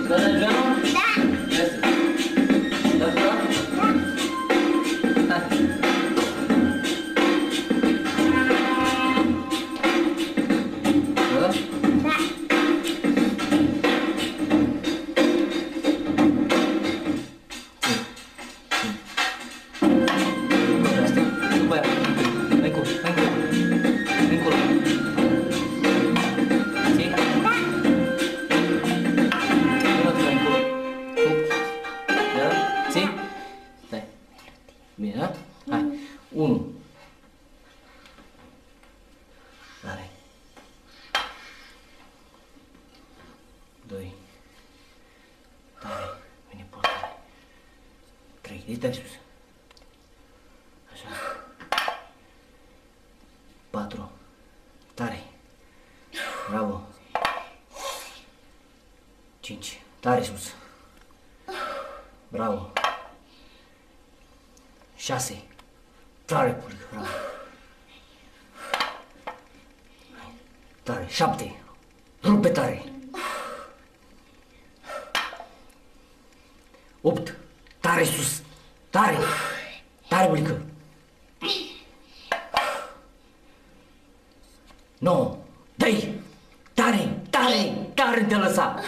Da, da, Giuliano? Da! Da, da? Da. Hai. Da? Da. Bine, da? Hai. 1. Tare. 2. Tare. Bine, pot tare. 3. Deci tare sus. Așa. 4. Tare. Bravo. 5. Tare sus. Bravo. 6. Tare, Pulică, bravo. Tare. 7. Rupe tare. 8. Tare sus. Tare. Tare, Pulică. 9. Dă-i. Tare, tare, tare te lăsa.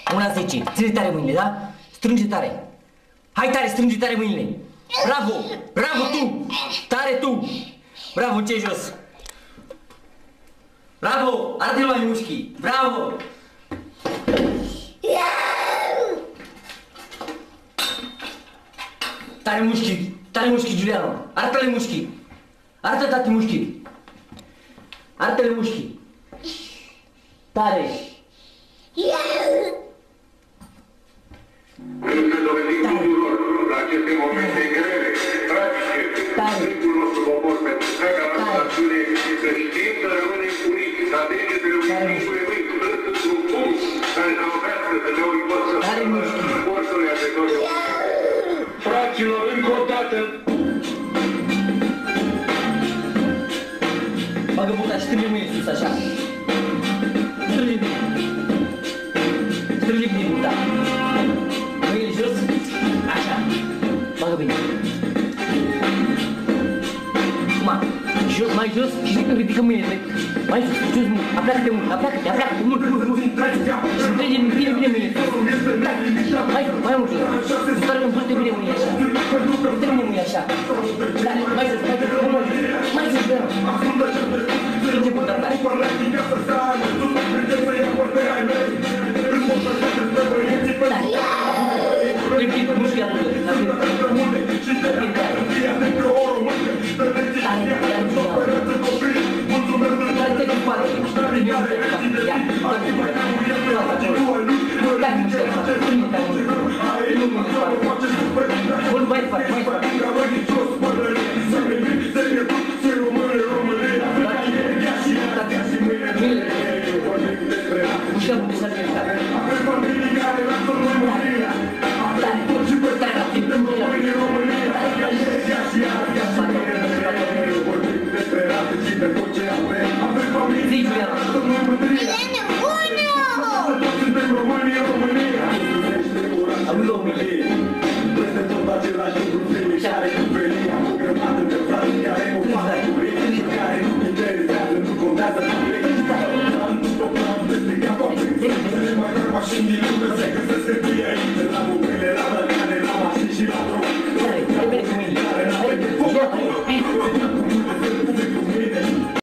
1-10. Ține tare mâinile, da? Strânge tare. Hai tare, strânge tare mâinile. Bravo! Bravo tu! Tare tu! Bravo, ce jos! Bravo! Arată-l mai mușchi! Bravo! Tare mușchi! Tare mușchi, Giuliano! Arată-le mușchi! Arată, tati, mușchi! Arată-le mușchi! Tare! Încă dovedim tuturor, la aceste momente grele, tragice, întregul nostru popor pentru întreaga noastră acțiune, să știm să rămânem uniți, să degetele unui singure mâini, într-un punct care ne oprească să ne învățăm forțului ajutorului. Fraților, încă o dată! Bagă buca și strânge mâinile sus, așa. Strânge bine. Strânge bine buca. Mâinile jos, așa. Bagă bine. Acum, jos, mai jos și ridică mâinile. Mai sus, jos mult. Apleacă-te mult, apleacă-te, apleacă-te mult, mult, mult. Și strânge bine, bine mâinile. Mai mult jos. Împărte bine mâinile așa. Împărte bine mâinile așa. Mai sus, mai sus, mai sus, strânge buca tare. Repet, mușchi atât. Mașini din lume se